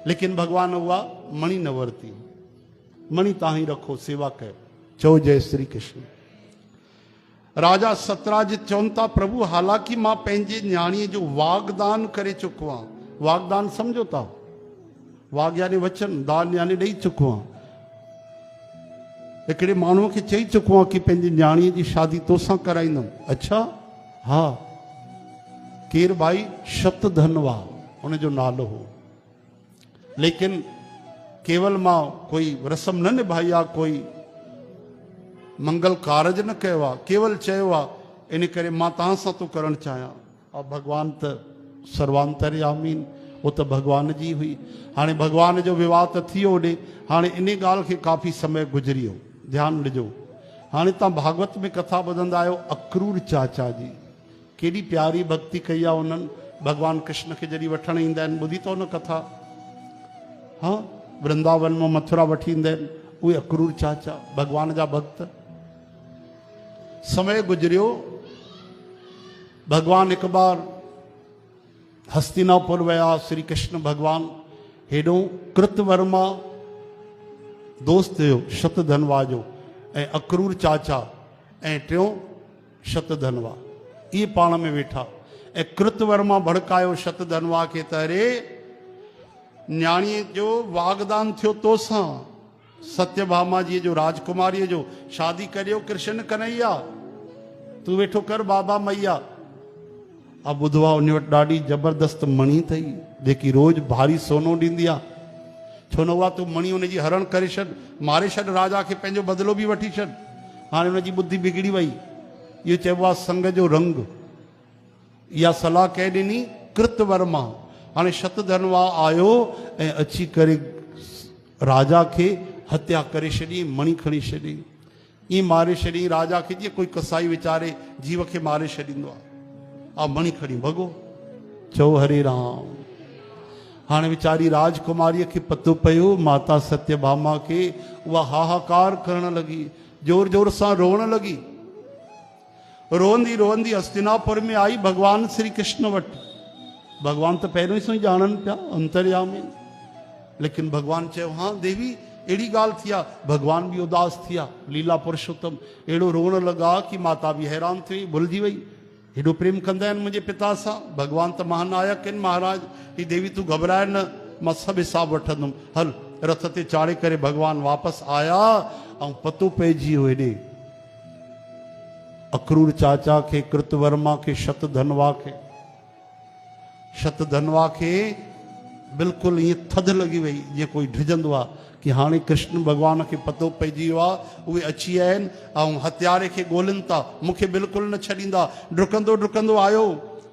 लेकिन भगवान उहा मणी न वरती। मणी तव्हां ई रखो, सेवा कयो। चओ जय श्री कृष्ण। राजा सतराजित चवनि था, प्रभु हालांकि मां पंहिंजे न्याणीअ जो वागदान करे चुको आहियां। वागदान सम्झो था, वाग यानी वचन, दान यानी ॾेई चुको आहियां। हिकिड़े माण्हूअ खे चई चुको आहियां कि पंहिंजी न्याणीअ जी शादी तोसां कराईंदुमि। अच्छा, हा। केरु भाई? शतधनवा उनजो नालो हो। लेकिन केवल मां कोई रस्म न निभाई आहे, कोई मंगल कारज न कयो आहे, केवल चयो आहे इन करे मां तव्हां सां थो करणु चाहियां। और भगवान त सर्वांतरयामी, वो तो भगवान जी हुई। हाणे भगवान जो विवाह तो थी वियो होॾे। हाणे इन ॻाल्हि खे काफ़ी समय गुज़री वियो, ध्यानु ॾिजो। हाणे तव्हां भागवत में कथा ॿुधंदा आहियो अक्रूर चाचा जी, केॾी प्यारी भक्ति कई आहे उन्हनि। भगवान कृष्ण खे जॾहिं वठण ईंदा आहिनि, ॿुधी अथव न कथा? हाँ, वृंदावन में मथुरा वठी ईंदा आहिनि उहे अक्रूर चाचा, भगवान जा भक्त। समय गुजरियो, भगवान एक बार हस्तिनापुर वया। श्री कृष्ण भगवान हेॾो कृतवर्मा दोस्त हुयो शतधनवा जो, ऐं अक्रूर चाचा ऐं टियों शतधनवा, इहे पाण में वेठा। ऐं कृतवर्मा भड़कायो शतधनवा खे त अरे न्याणीअ जो वागदान थियो तोसां, सत्यभामा जी जो राजकुमारीअ जो, शादी करियो कृष्ण कन्हैया, तू वेठो कर बाबा मैया। अब ॿुधो आहे उन वटि ॾाढी ज़बरदस्त मणी अथई, जेकी रोज़ भारी सोनो ॾींदी आहे। छो न उहा तूं मणी उनजी हरण करे छॾ, मारे छॾ राजा खे, पंहिंजो बदिलो बि वठी छॾ। हाणे उनजी बुद्धि बिगड़ी वई। इहो चइबो आहे संग जो रंग। इहा सलाह कंहिं ॾिनी? कृतवर्मा। हाणे शतधनवा आयो ऐं अची करे राजा खे हत्या करे छॾी, मणी खणी छॾी, ईअं मारे छॾी राजा खे, जीअं कोई कसाई वीचारे जीव खे मारे छॾींदो आहे। आ मणी खणी भॻो। चओ हरे राम। हाणे वीचारी राजकुमारीअ खे पतो पियो माता सत्यभामा खे, उहा हाहाकार करण लॻी, जोर जोर सां रोअण लॻी। रोंदी रोंदी हस्तिनापुर में आई भगवान श्री कृष्ण वटि। भगवान तो पहिरियों ई ॼाणनि पिया अंतर्यामी, लेकिन भगवान चयो हाँ देवी अहिड़ी ॻाल्हि थी आहे। भगवान भी उदास थिया, लीला पुरुषोत्तम अहिड़ो रोअण लॻा कि माता भी हैरान थी, भुलिजी वई। हेॾो प्रेम कंदा आहिनि मुंहिंजे पिता सां, भगवान त महानायक आहिनि महाराज। ही देवी तूं घबराए न, मां सभु हिसाब वठंदुमि, हल। रथ ते चाढ़े करे भगवान वापसि आया ऐं पतो पइजी वियो हेॾे अक्रूर चाचा खे, कृतवर्मा खे, शतधनवा खे बिल्कुलु ईअं थधि लॻी वई, जीअं कोई ढिजंदो आहे कि हाणे कृष्ण भगवान खे पतो पइजी वियो आहे। उहे अची विया आहिनि ऐं हथियारे खे ॻोल्हनि था, मूंखे बिल्कुलु न छॾींदा। डुकंदो डुकंदो आयो,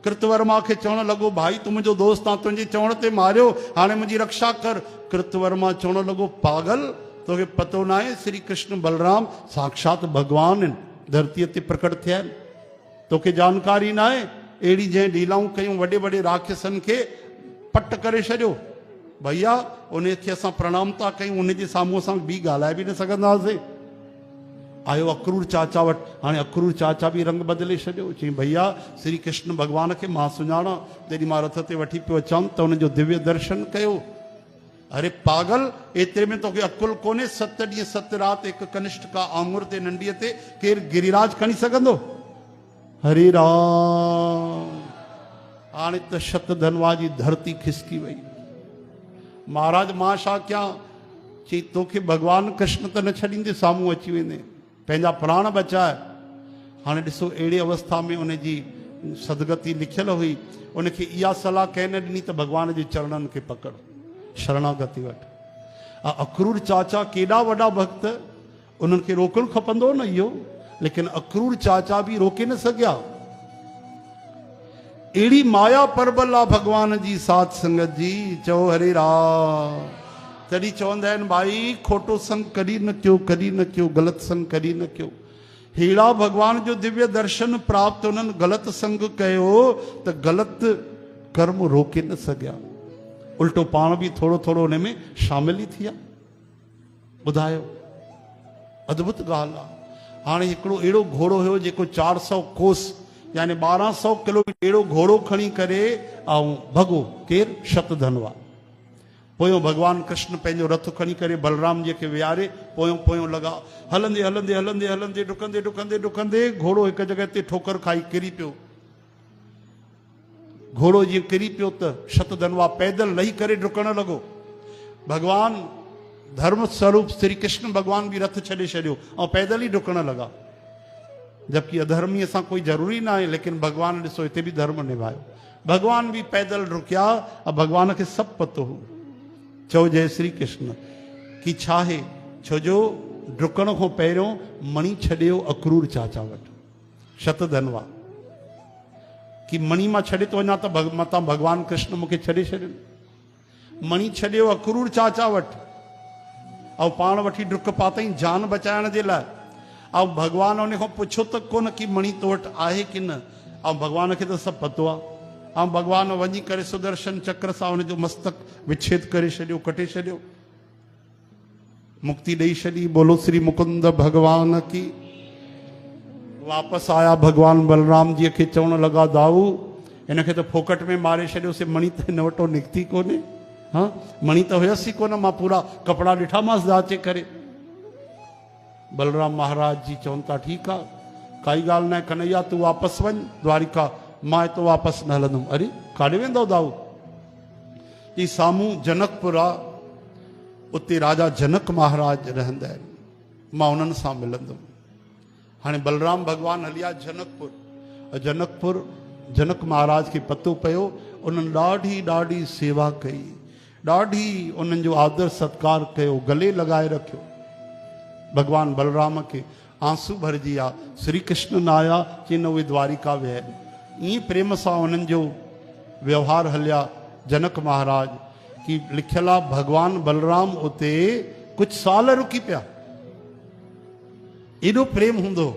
कृतवर्मा खे चवणु लॻो भाई तूं मुंहिंजो दोस्त आहे, तुंहिंजे चवण ते मारियो, हाणे मुंहिंजी रक्षा कर। कृतवर्मा चवणु लॻो पागल, तोखे पतो न आहे श्री कृष्ण बलराम साक्षात भगवान आहिनि, धरतीअ ते प्रकट थिया आहिनि, तोखे जानकारी न आहे? अहिड़ी जंहिं लीलाऊं कयूं वॾे वॾे राक्षसनि खे पट करे छॾियो। भैया उनखे असां प्रणाम था कयूं, उनजे साम्हूं असां बि ॻाल्हाए बि न सघंदासीं। आयो अक्रूर चाचा वटि। हाणे अक्रूर चाचा बि रंग बदिले छॾियो, चई भैया श्री कृष्ण भगवान खे मां सुञाणा, जॾहिं मां रथ ते वठी पियो अचां त उनजो दिव्य दर्शन कयो। अरे पागल, एतिरे में तोखे अकुल कोन्हे? 7 ॾींहं 7 राति हिकु कनिष्ठ का आंगुर ते नंढीअ ते केरु गिरिराज खणी सघंदो? हरे राम। हाणे त शतधनवा जी धरती खिसकी वई। महाराज मां छा कयां? चई तोखे भगवान कृष्ण त न छॾींदे, साम्हूं अची वेंदे, पंहिंजा प्राण बचाए। हाणे ॾिसो अहिड़ी अवस्था में उनजी सदगति लिखियल हुई। उनखे इहा सलाह कंहिं न ॾिनी त भगवान जे चरणनि खे पकड़, शरणागति वठ। अक्रूर चाचा केॾा वॾा भक्त, उन्हनि खे रोकणु खपंदो न इहो, लेकिन अक्रूर चाचा बि रोके न सघिया। अहिड़ी माया परबल आहे भगवान जी साथ संगत जी। चओ हरे राम। तॾहिं चवंदा आहिनि भाई खोटो संग कॾहिं न कयो, कॾहिं न कयो, ग़लति संग कॾहिं न कयो। हेड़ा भगवान जो दिव्य दर्शन प्राप्त उन्हनि ग़लति संग कयो त ग़लति कर्म रोके न सघिया, उल्टो पाण बि थोरो थोरो हुन में शामिल ई थिया। ॿुधायो, अद्भुत ॻाल्हि आहे। हाणे हिकिड़ो अहिड़ो घोड़ो हुयो जेको 400 कोस यानी 1200 किलोमीटर अहिड़ो घोड़ो खणी करे ऐं भॻो, केरु? शतधनवा। पोयों भगवान कृष्ण पंहिंजो रथ खणी करे बलराम जी खे विहारे पोयों पोयों लॻा हलंदे हलंदे हलंदे हलंदे डुकंदे डुकंदे डुकंदे घोड़ो हिकु जॻह ते ठोकर खाई किरी पियो। घोड़ो जीअं किरी पियो त शतधनवा पैदल लही करे डुकण लॻो। भगवान धर्म स्वरूप श्री कृष्ण भगवान भी रथ छॾे छॾियो ऐं पैदल ई डुकण लॻा। जबकि अधर्मीअ सां कोई ज़रूरी ना आहे, लेकिन भगवान ॾिसो हिते भी धर्म निभायो। भगवान भी पैदल रुकिया और भगवान के सब पतो हो। चओ जय श्री कृष्ण की छा है, छो जो डुकण खां पहिरियों मणि छॾियो अक्रूर चाचा वटि शतधनवा कि मणि मां छॾे तो वञा त मतां भगवान कृष्ण मूंखे छॾे छॾनि। मणि छॾियो अक्रूर चाचा वटि ऐं पाण वठी डुक पातई जान बचाइण जे लाइ। ऐं भगवान उन खां पुछो त कोन कि मणि तो वटि आहे कि न, ऐं भगवान खे त सभु पतो आहे। ऐं भगवान वञी करे सुदर्शन चक्र सां उनजो मस्तक विच्छेद करे छॾियो, कटे छॾियो, मुक्ति ॾेई छॾी। बोलो श्री मुकुंद भगवान की। वापसि आया भगवान बलराम जी खे चवण लॻा दाऊ हिनखे त फोकट में मारे छॾियोसीं, मणि त हिन वटो निकिती कोन्हे। हाँ मणि त हुयसि ई कोन, मां पूरा कपिड़ा ॾिठामांसि जांचे करे। बलराम महाराज जी चवनि था ठीकु आहे, काई ॻाल्हि न आहे कन्हैया तूं वापसि वञ द्वारिका, मां हितो वापसि न हलंदुमि। अरे काॾे वेंदो दाऊ? ही साम्हूं जनकपुर आहे, उते राजा जनक महाराज रहंदा आहिनि, मां उन्हनि सां मिलंदुमि। हाणे बलराम भगवान हलिया जनकपुर। जनकपुर जनक महाराज खे पतो पियो, उन्हनि ॾाढी ॾाढी सेवा कई, ॾाढी उन्हनि जो आदर सत्कार कयो, गले लॻाए रखियो। भगवान बलराम के आंसू भरजी विया। श्री कृष्ण न आया कि न उहे द्वारिका विया आहिनि। ईअं प्रेम सां उन्हनि जो व्यवहार हलिया जनक महाराज की लिखियल आहे भगवान बलराम उते कुछ साल रुकी पिया। एॾो प्रेम हूंदो।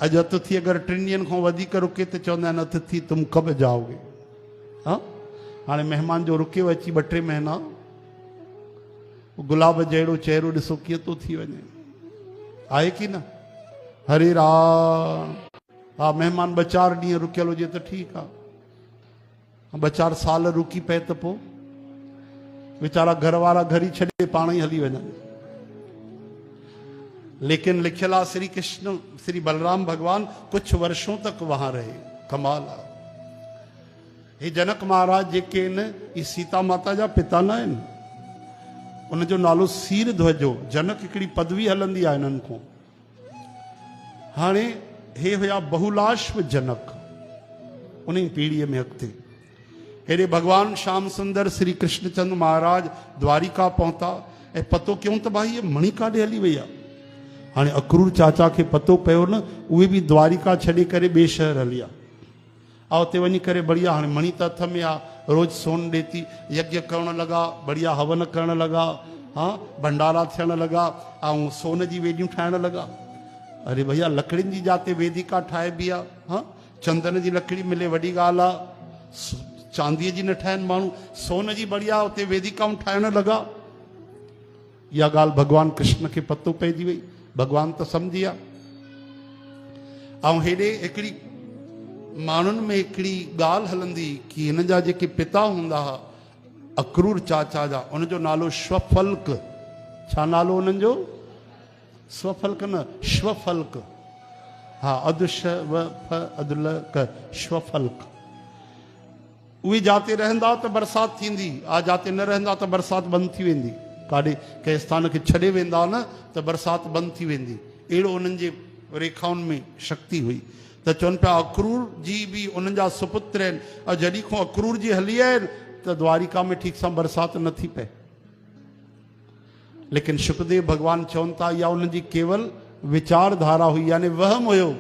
अॼु अतिथि अगरि 3 ॾींहंनि खां वधीक रुके त चवंदा आहिनि अतिथि तुम कब जाओगे। हाँ हाणे महिमान जो रुकियो अची 2-3 महीना, गुलाब जहिड़ो चेहरो ॾिसो कीअं थो थी वञे, आहे की न? हरे राम। हा महिमान 2-4 ॾींहं रुकियल हुजे त ठीकु आहे, 2-4 साल रुकी पए त पोइ वीचारा घर वारा घर ही छॾे पाण ही हली वञनि। लेकिन लिखियल आहे श्री कृष्ण श्री बलराम भगवान कुछ वर्षों तक वहां रहे। कमाल आहे। हे जनक महाराज जेके आहिनि ही सीता माता जा पिता न आहिनि, उनजो नालो सीर ध्वजो। जनक हिकिड़ी पदवी हलंदी आहे हिननि खां। हाणे हे हुया बहुलाश्व जनक उन पीढ़ीअ में अॻिते। हेॾे भगवान श्याम सुंदर श्री कृष्णचंद्र महाराज द्वारिका पहुता ऐं पतो कयूं त भाई ये मणि काॾे हली वई आहे। हाणे अक्रूर चाचा खे पतो पियो न, उहे बि द्वारिका छॾे करे ॿिए शहर हली विया। उते वञी करे बढ़िया हाणे मणि त हथ में आहे, रोज़ सोन ॾेती, यज्ञ करण लॻा, बढ़िया हवन करण लॻा, हाँ भंडारा थियण लॻा ऐं सोन जी वेदियूं ठाहिण लॻा। अरे भैया लकड़ियुनि जी जाते वेदिका ठाहिबी आहे, हाँ चंदन जी लकड़ी मिले वॾी ॻाल्हि आहे, चांदीअ जी न ठाहिनि माण्हू, सोन जी बढ़िया उते वेदिकाऊं ठाहिण लॻा। इहा ॻाल्हि भगवान कृष्ण खे पतो पइजी वई। भगवान त सम्झी विया। ऐं हेॾे हिकिड़ी माण्हुनि में हिकिड़ी ॻाल्हि हलंदी कि हिन जा जेके पिता हूंदा हुआ अक्रूर चाचा जा, उनजो नालो श्वफल्क। छा नालो उन्हनि जो? स्वफल्क न श्वफल्क। हा श्वफल्क। उहे जाते रहंदा त बरसाति थींदी, आ जाते न रहंदा त बरसाति बंदि थी वेंदी। काॾे कंहिं स्थान खे छॾे वेंदा न त बरसाति बंदि थी वेंदी। अहिड़ो उन्हनि जे रेखाउनि में शक्ति हुई। त चवनि पिया अक्रूर जी बि उन्हनि जा सुपुत्र आहिनि, ऐं जॾहिं खां अक्रूर जी हली आहिनि त द्वारिका में ठीक सां बरसाति न थी पए। लेकिन शुकदेव भगवान चवनि था इहा उन्हनि जी केवल विचारधारा हुई, यानी वहम हुयो।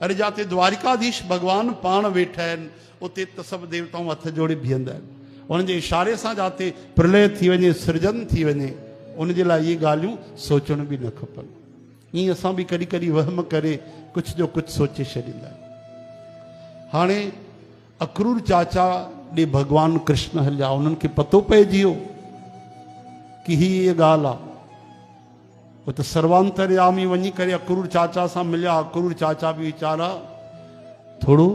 अरे जाते द्वारिकाधीश भगवान पाण वेठा आहिनि उते त सभु देवताऊं हथ जोड़े बीहंदा आहिनि। उन्हनि जे इशारे सां जाते प्रलय थी वञे, सृजन थी वञे, उनजे लाइ इहे ॻाल्हियूं सोचण बि न खपनि। ईअं असां बि कॾहिं कॾहिं वहम करे कुछ जो कुछ सोचे छॾींदा आहियूं। हाणे अक्रूर चाचा ॾे भगवान कृष्ण हलिया। उन्हनि खे पतो पइजी वियो कि हीअ ॻाल्हि आहे। उहो त सर्वांतरयामी वञी करे अक्रूर चाचा सां मिलिया। अक्रूर चाचा बि वीचारा थोरो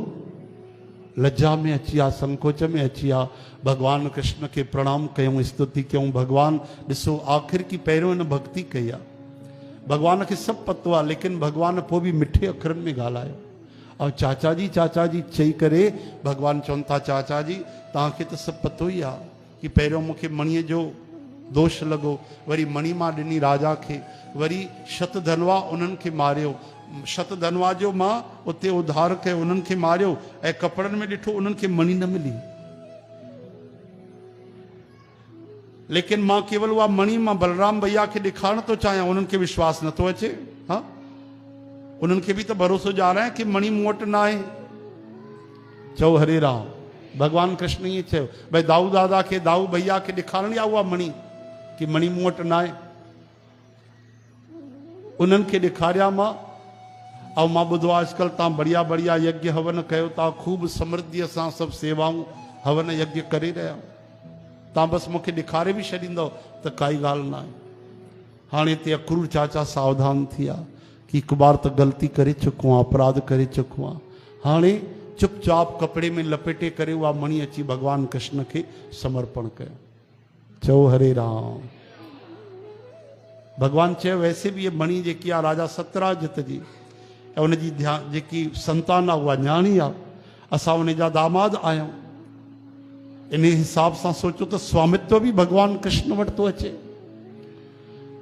लज्जा में अची विया, संकोच में अची विया। भगवान कृष्ण के प्रणाम कयूं, स्तुति कयूं। भगवान ॾिसो आख़िर की पहिरियों हिन भक्ति कई आहे। भगवान खे सभु पतो आहे, लेकिन भगवान पोइ बि मिठे अखरनि में ॻाल्हायो। ऐं चाचा जी चई करे भगवान चवनि था, चाचा जी तव्हांखे त सभु पतो ई आहे कि पहिरियों मूंखे मणीअ जो दोष लॻो, वरी मणी मां ॾिनी राजा खे, वरी शतधनवा उन्हनि खे मारियो, शतधनवा जो मां उते उधार कयो, उन्हनि खे मारियो, ऐं कपिड़नि में ॾिठो उन्हनि खे मणी न मिली। लेकिन मां केवल उहा मणी मां बलराम भैया खे ॾेखारणु थो चाहियां, उन्हनि खे विश्वास नथो अचे। हा, उन्हनि खे बि त भरोसो ॼाणायां कि मणी मूं वटि न आहे। चओ हरे राम। भगवान कृष्ण ईअं चयो, भई दाऊ दादा खे, दाऊ भैया खे ॾेखारणी आहे उहा मणी कि मणी मूं वटि न आहे। उन्हनि खे ॾेखारिया मां। ऐं मां ॿुधो आहे अॼुकल्ह तव्हां बढ़िया बढ़िया यज्ञ हवन कयो था, ख़ूब समृद्धीअ सां सभु सेवाऊं हवन यज्ञ करे रहिया। तव्हां बसि मूंखे ॾेखारे बि छॾींदव त काई ॻाल्हि न आहे। हाणे हिते अक्रूर चाचा सावधान थी विया कि हिकु बार त ग़लती करे चुको आहे, अपराध करे चुको आहे। हाणे चुपचाप कपिड़े में लपेटे करे उहा मणी अची भगवान कृष्ण खे समर्पण कयो। चओ हरे राम। भगवान चयो वैसे बि इहा मणी जेकी आहे राजा सतराजित जी ऐं उनजी जेकी संतान आहे उहा न्याणी आहे, असां उन जा दामाद आहियूं। इन हिसाब सां सोचो त स्वामित्व बि भगवान कृष्ण वटि थो अचे।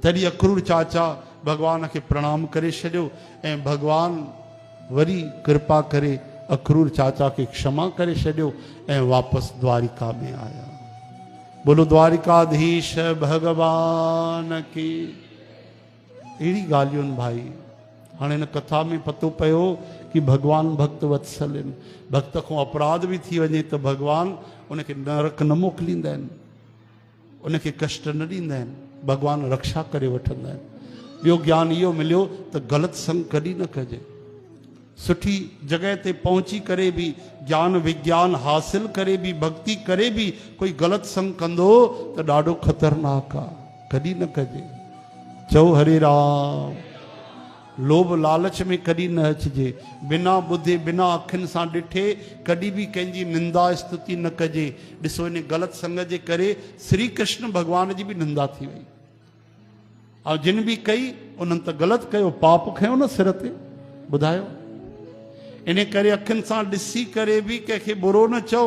तॾहिं अक्रूर चाचा भगवान खे प्रणाम करे छॾियो ऐं भगवान वरी कृपा करे अक्रूर चाचा खे क्षमा करे छॾियो ऐं वापसि द्वारिका में आया। बोलो द्वारिकाधीश भगवान की। अहिड़ी ॻाल्हियुनि भाई हाणे हिन कथा में पतो पियो कि भगवान भक्त वत्सल आहिनि। भक्त खां अपराध बि थी वञे त भगवान उनखे नरक न मोकिलींदा आहिनि, उनखे कष्ट न ॾींदा आहिनि, भगवान रक्षा करे वठंदा आहिनि। ॿियो ज्ञान इहो मिलियो त ग़लति संग कॾहिं न कजे। सुठी जॻह ते पहुची करे बि, ज्ञान विज्ञान हासिल करे बि, भक्ति करे बि कोई ग़लति संग कंदो त ॾाढो ख़तरनाक आहे, कॾहिं न कजे। चओ हरे राम। लोभ लालच में कॾहिं न अचिजे। बिना ॿुधे बिना अखियुनि सां ॾिठे कॾहिं बि कंहिंजी निंदा स्तुति न कजे। ॾिसो इन ग़लति संग जे करे श्री कृष्ण भगवान जी बि निंदा थी वई। ऐं जिन बि कई उन्हनि त ग़लति कयो, पाप खयो न सिर ते। ॿुधायो, इन करे अखियुनि सां ॾिसी करे बि कंहिंखे बुरो न चओ,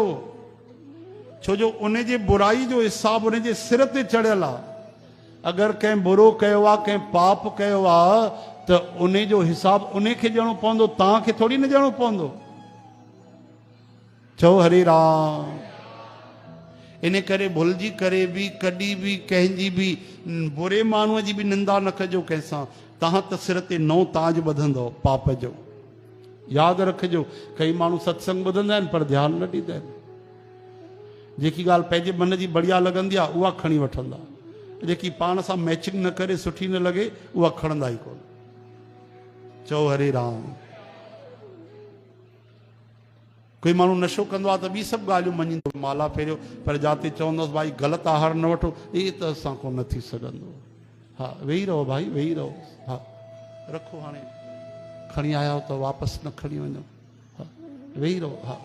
छो जो उन जे बुराई जो हिसाब उन जे सिर ते चढ़ियल आहे। अगरि कंहिं बुरो कयो आहे, कंहिं पाप कयो आहे त उन जो हिसाब उन खे ॾियणो पवंदो, तव्हांखे थोरी न ॾियणो पवंदो। चओ हरे राम। इन करे भुलिजी करे बि कॾहिं बि कंहिंजी बि बुरे माण्हूअ जी बि निंदा न कजो कंहिंसां। तव्हां त सिर ते नओं ताज ॿधंदव पाप जो। यादि रखिजो, कई माण्हू सत्संग ॿुधंदा आहिनि पर ध्यानु न ॾींदा आहिनि। जेकी ॻाल्हि पंहिंजे मन जी बढ़िया लॻंदी आहे उहा खणी वठंदा, जेकी पाण सां मैचिंग न करे, सुठी न लॻे, उहा खणंदा ई कोन। चओ हरे राम। कोई माण्हू नशो कंदो आहे त ॿी सभु ॻाल्हियूं मञींदो, माला फेरियो, पर जाते चवंदोसि भाई ग़लति आहार न वठो, इहे त असां को न थी सघंदो। हा, वेही रहो भाई, वेही रहो। हा, रखो, हाणे खणी आया हो त वापसि न खणी वञो। हा, वेही रहो। हा,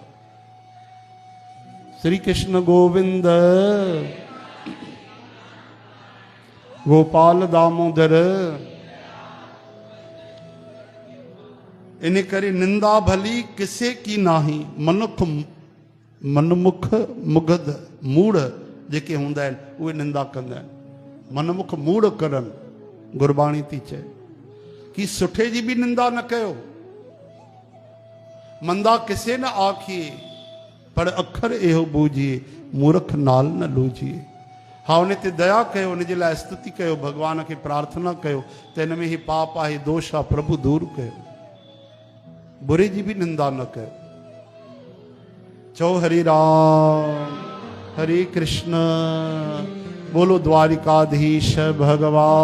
श्री कृष्ण गोविंद गोपाल दामोदर। इन करे निंदा भली किसे की नाही, मनमुख मुगध मूड़ जेके हूंदा आहिनि उहे निंदा कंदा आहिनि। मनमुख मूड़ करनि, गुरबाणी थी चए कि सुठे जी बि निंदा न कयो। मंदा किसे न आखिए, पर अखर एहो बूझिए, मूर्ख नाल न लूझिए। हा, उन ते दया कयो, उन जे लाइ स्तुति कयो, भगवान खे प्रार्थना कयो त हिन में ही पाप आहे, दोष आहे, प्रभु दूर कयो। बुरे जी भी निंदा न कयो। चओ हरे राम हरे कृष्ण। बोलो द्वारिकाधीश भगवान।